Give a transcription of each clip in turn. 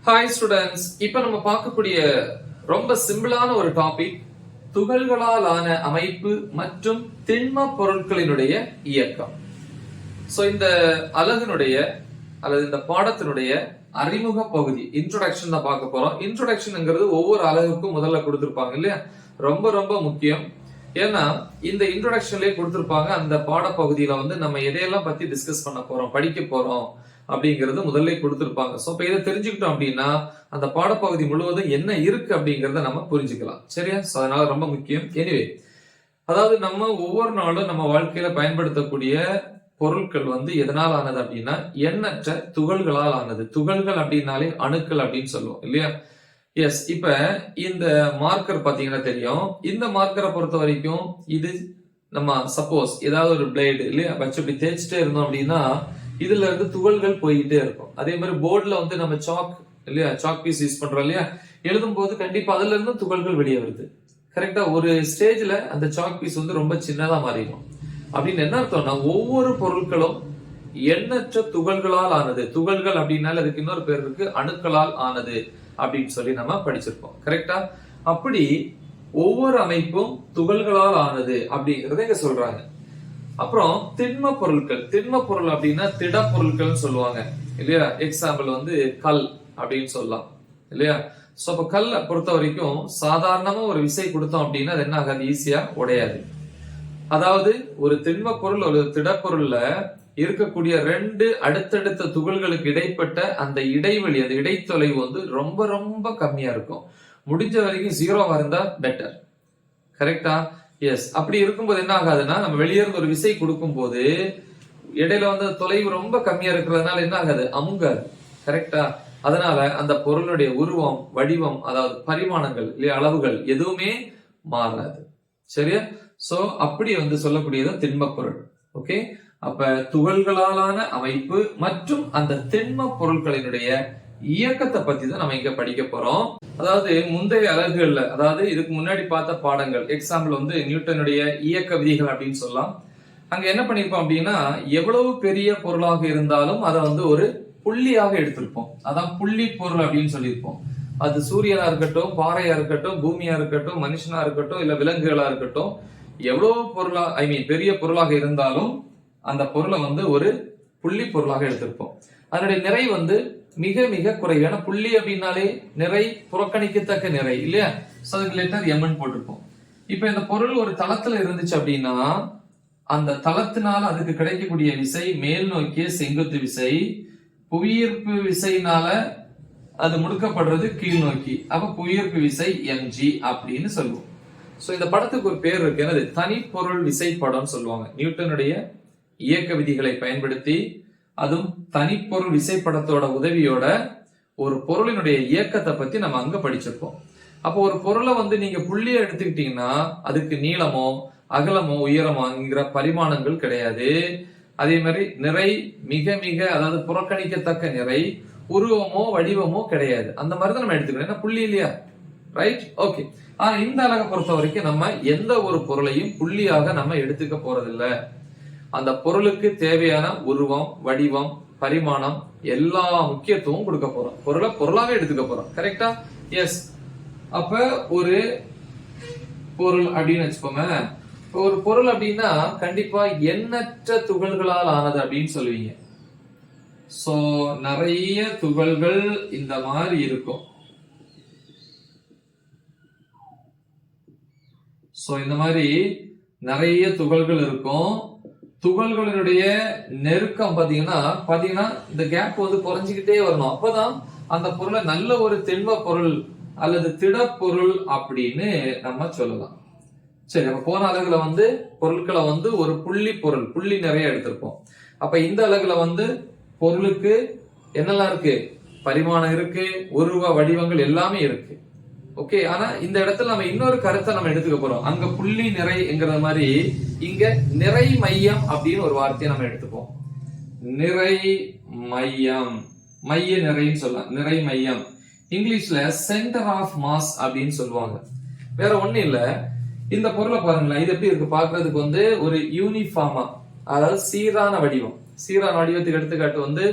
Hi students, இப்ப நம்ம பார்க்கக்கூடிய ரொம்ப சிம்பிளான ஒரு டாபிக் துகள்களால் ஆன அமைப்பு மற்றும் திண்ம பொருட்களினுடைய இயக்கம். சோ இந்த அலகினுடைய அல்லது இந்த பாடத்தினுடைய அறிமுக பகுதி இன்ட்ரோடக்ஷன் தான் பார்க்க போறோம். இன்ட்ரோடக்ஷன்ங்கிறது ஒவ்வொரு அலகுக்கும் முதல்ல கொடுத்திருப்பாங்க இல்லையா, ரொம்ப ரொம்ப முக்கியம். ஏன்னா இந்த இன்ட்ரோடக்ஷன்லயே கொடுத்திருப்பாங்க அந்த பாடப்பகுதியில நம்ம எதையெல்லாம் பத்தி டிஸ்கஸ் பண்ண போறோம், படிக்க போறோம் அப்படிங்கறது முதல்ல கொடுத்திருப்பாங்க. சோ இப்ப இதை தெரிஞ்சுக்கிட்டோம் அப்படின்னா அந்த பாடப்பகுதி முழுவதும் என்ன இருக்கு அப்படிங்கறத நம்ம புரிஞ்சுக்கலாம். சரியா? சோ அதனால ரொம்ப முக்கியம். எனிவே, அதாவது நம்ம ஒவ்வொரு நாளும் நம்ம வாழ்க்கையில பயன்படுத்தக்கூடிய பொருட்கள் எதனால் ஆனது அப்படின்னா எண்ணற்ற துகள்களால் ஆனது. துகள்கள் அப்படின்னாலே அணுக்கள் அப்படின்னு சொல்லுவோம் இல்லையா? எஸ். இப்ப இந்த மார்க்கர் பாத்தீங்கன்னா தெரியும். இந்த மார்க்கரை பொறுத்த வரைக்கும் இது நம்ம சப்போஸ் ஏதாவது ஒரு பிளேடு இல்லையா வச்சு இப்படி தேய்ச்சிட்டே இருந்தோம் அப்படின்னா இதுல இருந்து துகள்கள் போயிட்டே இருக்கும். அதே மாதிரி போர்டுல நம்ம சாக் இல்லையா, சாக் பீஸ் யூஸ் பண்றோம் இல்லையா, எழுதும் போது கண்டிப்பா அதுல இருந்து துகள்கள் வெளியே வருது. கரெக்டா? ஒரு ஸ்டேஜ்ல அந்த சாக் பீஸ் ரொம்ப சின்னதா மாறிடும். அப்படின்னு என்ன அர்த்தம்னா ஒவ்வொரு பொருட்களும் எண்ணற்ற துகள்களால் ஆனது. துகள்கள் அப்படின்னால அதுக்கு இன்னொரு பேர் இருக்கு, அணுக்களால் ஆனது அப்படின்னு சொல்லி நம்ம படிச்சிருப்போம். கரெக்டா? அப்படி ஒவ்வொரு அமைப்பும் துகள்களால் ஆனது அப்படிங்கறத இங்க சொல்றாங்க. அப்புறம் திண்ம பொருட்கள். திண்ம பொருள் அப்படின்னா திட பொருட்கள் சொல்லுவாங்க இல்லையா? எக்ஸாம்பிள் கல் அப்படின்னு சொல்லலாம் இல்லையா? சோ அப்ப கல்லை பொறுத்த வரைக்கும் சாதாரணமா ஒரு விசை கொடுத்தோம் அப்படின்னா அது என்ன ஆகாது, ஈஸியா உடையாது. அதாவது ஒரு திண்ம பொருள் ஒரு திடப்பொருள்ல இருக்கக்கூடிய ரெண்டு அடுத்தடுத்த துகள்களுக்கு இடைப்பட்ட அந்த இடைவெளி, அந்த இடைத்தொலைவு ரொம்ப ரொம்ப கம்மியா இருக்கும். முடிஞ்ச வரைக்கும் 0வா இருந்தா பெட்டர். கரெக்டா? எஸ். அப்படி இருக்கும்போது என்ன ஆகாதுன்னா நம்ம வெளியே இருந்து ஒரு விசை கொடுக்கும் போது இடையில தொலைவு ரொம்ப கம்மியா இருக்கிறதுனால என்ன ஆகாது, அமுங்காது. கரெக்டா? அதனால அந்த பொருளுடைய உருவம், வடிவம், அதாவது பரிமாணங்கள் இல்லையா, அளவுகள் எதுவுமே மாறாது. சரியா? சோ அப்படி சொல்லக்கூடியது திண்ம பொருள். ஓகே. அப்ப துகள்களாலான அமைப்பு மற்றும் அந்த திண்ம பொருட்களினுடைய இயக்கத்தை பத்தி தான் நம்ம இங்க படிக்க போறோம். அதாவது முந்தைய அலகுகள்ல, அதாவது இதுக்கு முன்னாடி பார்த்த பாடங்கள், எக்ஸாம்பிள் நியூட்டனுடைய இயக்க விதிகள் அப்படின்னு சொல்லலாம். அங்க என்ன பண்ணிருப்போம் அப்படின்னா எவ்வளவு பெரிய பொருளாக இருந்தாலும் அதை ஒரு புள்ளியாக எடுத்திருப்போம். அதான் புள்ளி பொருள் அப்படின்னு சொல்லியிருப்போம். அது சூரியனா இருக்கட்டும், பாறையா இருக்கட்டும், பூமியா இருக்கட்டும், மனுஷனா இருக்கட்டும், இல்ல விலங்குகளா இருக்கட்டும், எவ்வளவு பொருளா பெரிய பொருளாக இருந்தாலும் அந்த பொருளை ஒரு புள்ளி பொருளாக எடுத்திருப்போம். அதனுடைய நிறை மிக மிக குறைவு. ஏன்னா புள்ளி அப்படின்னாலே நிறை, புறக்கணிக்கத்தக்க நிறை இல்லையா? லெட்டர் எம்னு போட்டிருப்போம். இப்ப இந்த பொருள் ஒரு தளத்துல இருந்துச்சு அப்படின்னா அந்த தளத்தினால அதுக்கு கிடைக்கக்கூடிய விசை மேல் நோக்கிய செங்குத்து விசை, புவியீர்ப்பு விசையினால அது முடுக்கப்படுறது கீழ் நோக்கி. அப்ப புவியீர்ப்பு விசை mg அப்படின்னு சொல்லுவோம். சோ இந்த படத்துக்கு ஒரு பேர் இருக்கு, என்னது, தனிப்பொருள் விசைப்படம் சொல்லுவாங்க. நியூட்டனுடைய இயக்க விதிகளை பயன்படுத்தி அதுவும் தனிப்பொருள் விசைப்படத்தோட உதவியோட ஒரு பொருளினுடைய இயக்கத்தை பத்தி நம்ம அங்க படிச்சிருப்போம். அப்போ ஒரு பொருளை நீங்க புள்ளிய எடுத்துக்கிட்டீங்கன்னா அதுக்கு நீளமோ அகலமோ உயரமோங்கிற பரிமாணங்கள் கிடையாது. அதே மாதிரி நிறை மிக மிக, அதாவது புறக்கணிக்கத்தக்க நிறை, உருவமோ வடிவமோ கிடையாது. அந்த மாதிரிதான் நம்ம எடுத்துக்கணும். ஏன்னா புள்ளி இல்லையா? ரைட்? ஓகே. ஆனா இந்த அலகை பொறுத்த வரைக்கும் நம்ம எந்த ஒரு பொருளையும் புள்ளியாக நம்ம எடுத்துக்க போறதில்லை. அந்த பொருளுக்கு தேவையான உருவம், வடிவம், பரிமாணம் எல்லா முக்கியத்துவம் கொடுக்க போறோம். பொருளை பொருளாவே எடுத்துக்க போறோம். கரெக்டா? எஸ். அப்ப ஒரு பொருள் அப்படின்னு வச்சுக்கோங்க. ஒரு பொருள் அப்படின்னா கண்டிப்பா எண்ணற்ற துகள்களால் ஆனது அப்படின்னு சொல்லுவீங்க. சோ நிறைய துகள்கள் இந்த மாதிரி இருக்கும். சோ இந்த மாதிரி நிறைய துகள்கள் இருக்கும். துகள்களினுடைய நெருக்கம் பாத்தீங்கன்னா இந்த கேப் குறைஞ்சுக்கிட்டே வரணும். அப்பதான் அந்த பொருளை நல்ல ஒரு திண்ம பொருள் அல்லது திடப்பொருள் அப்படின்னு நம்ம சொல்லலாம். சரி, அப்ப போன அலகுல பொருட்களை ஒரு புள்ளி பொருள், புள்ளி நிறைய எடுத்திருப்போம். அப்ப இந்த அலகுல பொருளுக்கு என்னெல்லாம் இருக்கு, பரிமாணம் இருக்கு, உருவ வடிவங்கள் எல்லாமே இருக்கு. ஓகே. ஆனா இந்த இடத்துல நம்ம இன்னொரு கருத்தை நம்ம எடுத்துக்க போறோம். அங்க புள்ளி நிறைங்கிற மாதிரி இங்க நிறை மையம் அப்படின்னு ஒரு வார்த்தையை நம்ம எடுத்துப்போம். நிறை மையம், மைய நிறைன்னு சொல்லலாம். நிறை மையம் இங்கிலீஷ்ல சென்டர் ஆஃப் மாஸ் அப்படின்னு சொல்லுவாங்க. வேற ஒண்ணு இல்ல. இந்த பொருளை பாருங்களேன், இது எப்படி இருக்கு பாக்குறதுக்கு ஒரு யூனிஃபார்மா, அதாவது சீரான வடிவம். சீரான வடிவத்துக்கு எடுத்துக்காட்டு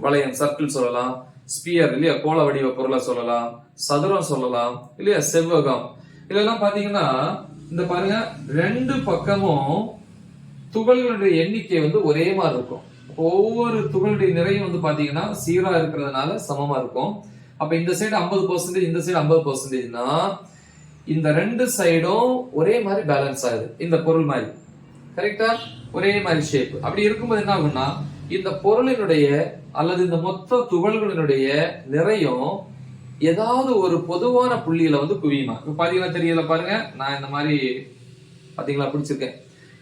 வளையம், சர்க்கிள் சொல்லலாம். ஸ்பியர் இல்லையா, கோள வடிவ பொருளை சொல்லலாம், சதுரம் சொல்லலாம் இல்லையா, செவ்வகம். இதெல்லாம் பாத்தீங்கன்னா இந்த பாருங்க, ரெண்டு பக்கமும் துகள்களுடைய எண்ணிக்கை வந்து ஒரே மாதிரி இருக்கும். ஒவ்வொரு துகளுடைய நிறையும் வந்து பாத்தீங்கன்னா சீரா இருக்கிறதுனால சமமா இருக்கும். அப்ப இந்த சைடு 50%, இந்த சைடு 50%னா இந்த ரெண்டு சைடும் ஒரே மாதிரி பேலன்ஸ் ஆகுது. இந்த பொருள் மாதிரி கரெக்டா ஒரே மாதிரி ஷேப். அப்படி இருக்கும்போது என்ன ஆகும்னா இந்த பொருளினுடைய அல்லது இந்த மொத்த துகள்களினுடைய நிறையும் ஏதாவது ஒரு பொதுவான புள்ளியில வந்து குவியுமா. இப்ப பாத்தீங்கன்னா தெரியல பாருங்க, நான் இந்த மாதிரி பாத்தீங்களா பிடிச்சிருக்கேன்.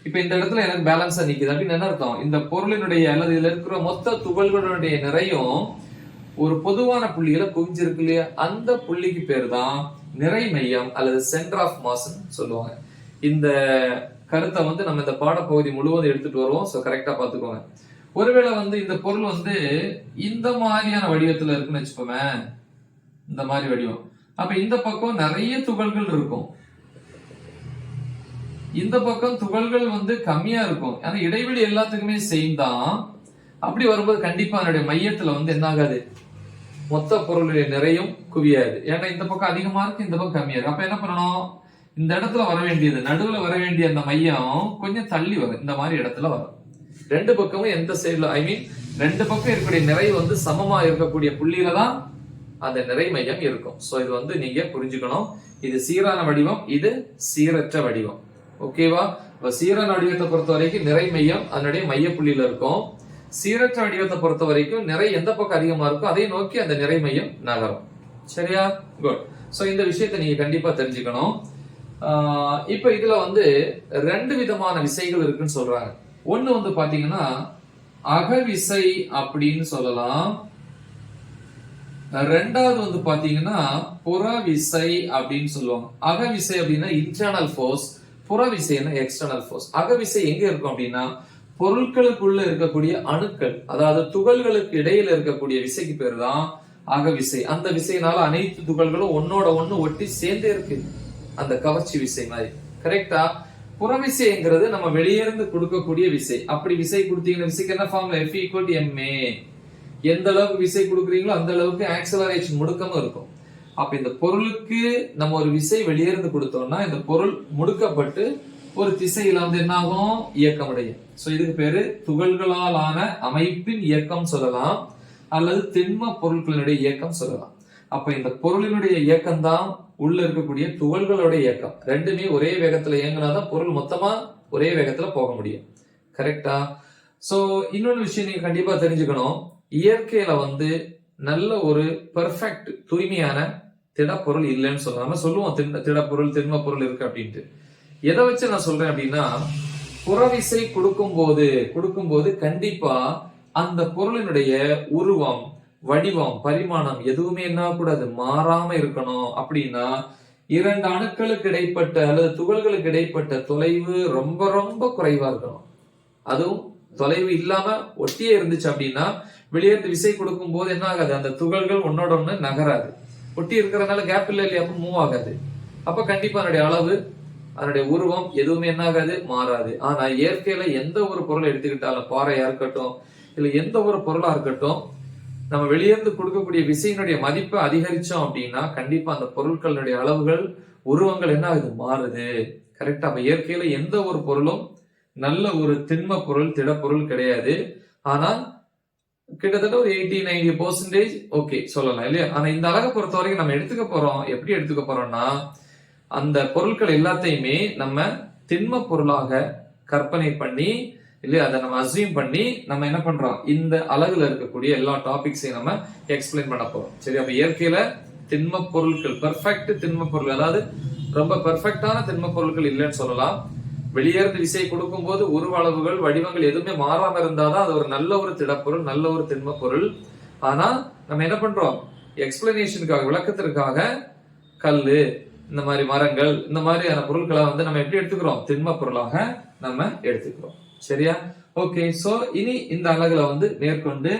இப்ப இந்த இடத்துல எனக்கு பேலன்ஸா நிக்குது அப்படின்னு என்ன அர்த்தம், இந்த பொருளினுடைய அல்லது இதுல இருக்கிற மொத்த துகள்களுடைய நிறையும் ஒரு பொதுவான புள்ளியில குவிஞ்சிருக்கு இல்லையா, அந்த புள்ளிக்கு பேர் தான் நிறை மையம் அல்லது சென்டர் ஆஃப் மாஸ் சொல்லுவாங்க. இந்த கருத்தை வந்து நம்ம இந்த பாடப்பகுதி முழுவதும் எடுத்துட்டு வருவோம். சோ கரெக்டா பாத்துக்கோங்க. ஒருவேளை வந்து இந்த பொருள் வந்து இந்த மாதிரியான வடிவத்துல இருக்குன்னு வச்சுக்கோமே, இந்த மாதிரி வடிவம், அப்ப இந்த பக்கம் நிறைய துகள்கள் இருக்கும், இந்த பக்கம் துகள்கள் வந்து கம்மியா இருக்கும். ஆனா இடைவெளி எல்லாத்துக்குமே சேம் தான். அப்படி வரும்போது கண்டிப்பா அதனுடைய மையத்துல வந்து என்ன ஆகாது, மொத்த பொருளுடைய நிறையும் குவியாது. ஏன்னா இந்த பக்கம் அதிகமா இருக்கு, இந்த பக்கம் கம்மியா இருக்கு. அப்ப என்ன பண்ணணும், இந்த இடத்துல வர வேண்டியது, நடுவுல வர வேண்டிய அந்த மையம் கொஞ்சம் தள்ளி வரும், இந்த மாதிரி இடத்துல வரும். ரெண்டு பக்கமும் எந்த சைடுல, ஐ மீன் ரெண்டு பக்கம் இருக்கக்கூடிய நிறை வந்து சமமா இருக்கக்கூடிய புள்ளியில தான் அந்த நிறை மையம் இருக்கும். சோ இது வந்து நீங்க புரிஞ்சுக்கணும். இது சீரான வடிவம், இது சீரற்ற வடிவம். ஓகேவா? இப்ப சீரான வடிவத்தை பொறுத்த வரைக்கும் நிறை மையம் அதனுடைய மைய புள்ளியில இருக்கும். சீரற்ற வடிவத்தை பொறுத்த வரைக்கும் நிறை எந்த பக்கம் அதிகமா இருக்கோ அதை நோக்கி அந்த நிறை மையம் நகரும். சரியா? குட். சோ இந்த விஷயத்தை நீங்க கண்டிப்பா தெரிஞ்சுக்கணும். இப்ப இதுல வந்து ரெண்டு விதமான விசைகள் இருக்குன்னு சொல்றாங்க. ஒண்ணு வந்து பாத்தீங்கன்னா அகவிசை அப்படின்னு சொல்லலாம். ரெண்டாவது வந்து பாத்தீங்கன்னா புறவிசை அப்படின்னு சொல்லுவாங்க. அகவிசை அப்படின்னா இன்டர்னல் ஃபோர்ஸ், புறவிசைன்னா எக்ஸ்டர்னல் ஃபோர்ஸ். அகவிசை எங்க இருக்கும் அப்படின்னா பொருட்களுக்குள்ள இருக்கக்கூடிய அணுக்கள், அதாவது துகள்களுக்கு இடையில இருக்கக்கூடிய விசைக்கு பேர் தான் அகவிசை. அந்த விசையினால அனைத்து துகள்களும் ஒன்னோட ஒண்ணு ஒட்டி சேர்ந்தே இருக்கு, அந்த கவர்ச்சி விசை மாதிரி. கரெக்டா? புறவிசைங்கிறது நம்ம வெளியிருந்து கொடுக்கக்கூடிய விசை. அப்படி விசை கொடுத்தீங்கன்னா விசைக்கு என்ன ஃபார்முலா, F = ma. எந்த அளவுக்கு விசை கொடுக்குறீங்களோ அந்த அளவுக்கு ஆக்சலரேஷன் முடுக்கமும் இருக்கும். அப்ப இந்த பொருளுக்கு நம்ம ஒரு விசை வெளியிருந்து கொடுத்தோம்னா இந்த பொருள் முடுக்கப்பட்டு ஒரு திசையில வந்து என்ன ஆகும், இயக்கம் அடையும். சோ இதுக்கு பேரு துகள்களால் ஆன அமைப்பின் இயக்கம் சொல்லலாம், அல்லது திண்ம பொருட்களினுடைய இயக்கம் சொல்லலாம். அப்ப இந்த பொருளினுடைய இயக்கம் தான் உள்ள இருக்கக்கூடிய துகள்களோட இயக்கம். ரெண்டுமே ஒரே வேகத்துல இயங்கினாதான் பொருள் மொத்தமா ஒரே வேகத்துல போக முடியும். கரெக்டா? சோ இன்னொரு விஷயம் நீங்க கண்டிப்பா தெரிஞ்சுக்கணும். இயற்கையில வந்து நல்ல ஒரு பெர்ஃபெக்ட் தூய்மையான திடப்பொருள் இல்லைன்னு சொல்லாம சொல்லுவோம், திடப்பொருள் திண்ம பொருள் இருக்கு அப்படின்ட்டு. எதை வச்சு நான் சொல்றேன் அப்படின்னா, புறவிசை கொடுக்கும்போது கண்டிப்பா அந்த பொருளினுடைய உருவம், வடிவம், பரிமாணம் எதுவுமே என்ன கூடாது, மாறாம இருக்கணும். அப்படின்னா இரண்டு அணுக்களுக்கு இடைப்பட்ட அல்லது துகள்களுக்கு இடைப்பட்ட தொலைவு ரொம்ப ரொம்ப குறைவா இருக்கணும். அதுவும் தொலைவு இல்லாம ஒட்டியே இருந்துச்சு அப்படின்னா வெளியேற்று விசை கொடுக்கும் போது என்ன ஆகாது, அந்த துகள்கள் ஒன்னோட ஒண்ணு நகராது. ஒட்டி இருக்கிறதுனால கேப் இல்ல இல்லையா, அப்ப மூவ் ஆகாது. அப்ப கண்டிப்பா அதனுடைய அளவு, அதனுடைய உருவம் எதுவுமே என்ன ஆகாது, மாறாது. ஆனா இயற்கையில எந்த ஒரு பொருளை எடுத்துக்கிட்டாலும், பாறையா இருக்கட்டும் இல்ல எந்த ஒரு பொருளா இருக்கட்டும், நம்ம வெளியேந்து கொடுக்கக்கூடிய விசையினுடைய மதிப்பை அதிகரிச்சோம் அப்படின்னா கண்டிப்பா அந்த பொருட்களுடைய அளவுகள், உருவங்கள் என்ன ஆகுது, மாறுது. கரெக்டா? அப்ப இயற்கையில எந்த ஒரு பொருளும் நல்ல ஒரு திண்ம பொருள், திடப்பொருள் கிடையாது. ஆனா கிட்டத்தட்ட ஒரு 80-90% ஓகே சொல்லலாம் இல்லையா? ஆனா இந்த அழகை பொறுத்த வரைக்கும் நம்ம எடுத்துக்க போறோம், எப்படி எடுத்துக்க போறோம்னா அந்த பொருட்கள் எல்லாத்தையுமே நம்ம திண்ம பொருளாக கற்பனை பண்ணி இல்லையா, அதை நம்ம அஸ்யூம் பண்ணி நம்ம என்ன பண்றோம், இந்த அலகுல இருக்கக்கூடிய எல்லா டாபிக்ஸையும் நம்ம எக்ஸ்பிளைன் பண்ண போறோம். சரி? அப்ப இயற்கையில திண்ம பொருட்கள், பெர்ஃபெக்ட் திண்ம பொருள், அதாவது ரொம்ப பெர்ஃபெக்டான திண்ம பொருட்கள் இல்லைன்னு சொல்லலாம். வெளியேறது விசை கொடுக்கும் போது உருவ அளவுகள், வடிவங்கள் எதுவுமே மாறாம இருந்தாதான் அது ஒரு நல்ல ஒரு திடப்பொருள், நல்ல ஒரு திண்ம பொருள். ஆனா நம்ம என்ன பண்றோம், எக்ஸ்பிளனேஷனுக்காக, விளக்கத்திற்காக கல்லு, இந்த மாதிரி மரங்கள், இந்த மாதிரியான பொருட்களை வந்து நம்ம எப்படி எடுத்துக்கிறோம், திண்ம பொருளாக நம்ம எடுத்துக்கிறோம். சரியா? ஓகே. சோ இனி இந்த அலகுல வந்து மேற்கொண்டு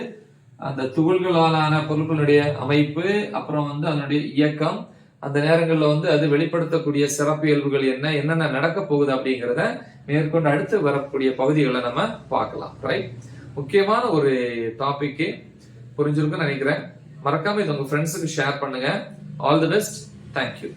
அந்த துகள்களாலான பொருட்களுடைய அமைப்பு, அப்புறம் வந்து அதனுடைய இயக்கம், அந்த நேரங்கள்ல வந்து அது வெளிப்படுத்தக்கூடிய சிறப்பியல்புகள் என்னென்ன நடக்க போகுது அப்படிங்கிறத மேற்கொண்டு அடுத்து வரக்கூடிய பகுதிகளை நம்ம பார்க்கலாம். ரைட்? முக்கியமான ஒரு டாபிக் புரிஞ்சிருக்குன்னு நினைக்கிறேன். மறக்காம இது உங்க ஃப்ரெண்ட்ஸுக்கு ஷேர் பண்ணுங்க. All the best. தேங்க்யூ.